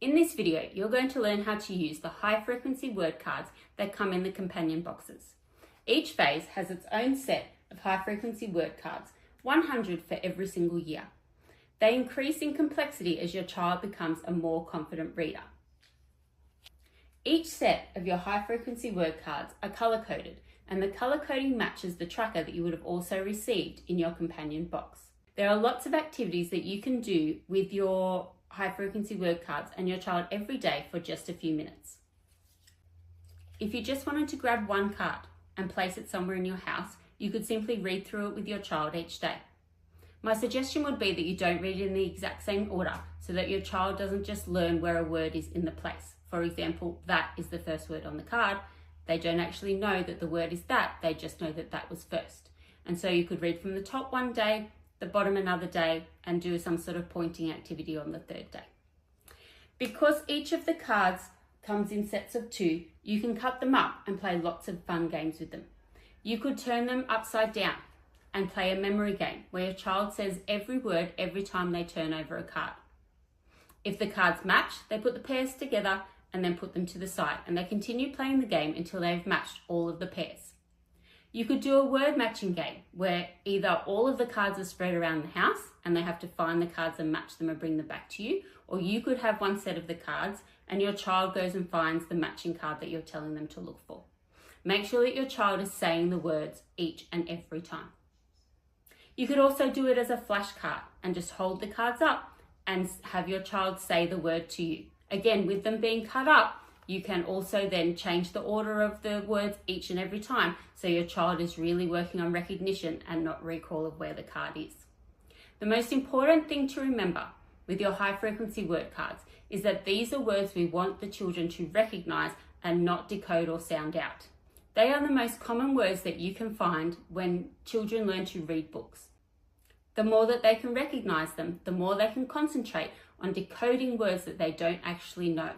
In this video, you're going to learn how to use the high-frequency word cards that come in the companion boxes. Each phase has its own set of high-frequency word cards, 100 for every single year. They increase in complexity as your child becomes a more confident reader. Each set of your high-frequency word cards are colour-coded, and the colour coding matches the tracker that you would have also received in your companion box. There are lots of activities that you can do with your high-frequency word cards and your child every day for just a few minutes. If you just wanted to grab one card and place it somewhere in your house, you could simply read through it with your child each day. My suggestion would be that you don't read it in the exact same order so that your child doesn't just learn where a word is in the place. For example, that is the first word on the card. They don't actually know that the word is that, they just know that that was first. And so you could read from the top one day, the bottom another day, and do some sort of pointing activity on the third day. Because each of the cards comes in sets of 2, you can cut them up and play lots of fun games with them. You could turn them upside down and play a memory game where your child says every word every time they turn over a card. If the cards match, they put the pairs together and then put them to the side, and they continue playing the game until they've matched all of the pairs. You could do a word matching game where either all of the cards are spread around the house and they have to find the cards and match them and bring them back to you, or you could have one set of the cards and your child goes and finds the matching card that you're telling them to look for. Make sure that your child is saying the words each and every time. You could also do it as a flashcard and just hold the cards up and have your child say the word to you. Again, with them being cut up, you can also then change the order of the words each and every time, so your child is really working on recognition and not recall of where the card is. The most important thing to remember with your high frequency word cards is that these are words we want the children to recognize and not decode or sound out. They are the most common words that you can find when children learn to read books. The more that they can recognize them, the more they can concentrate on decoding words that they don't actually know.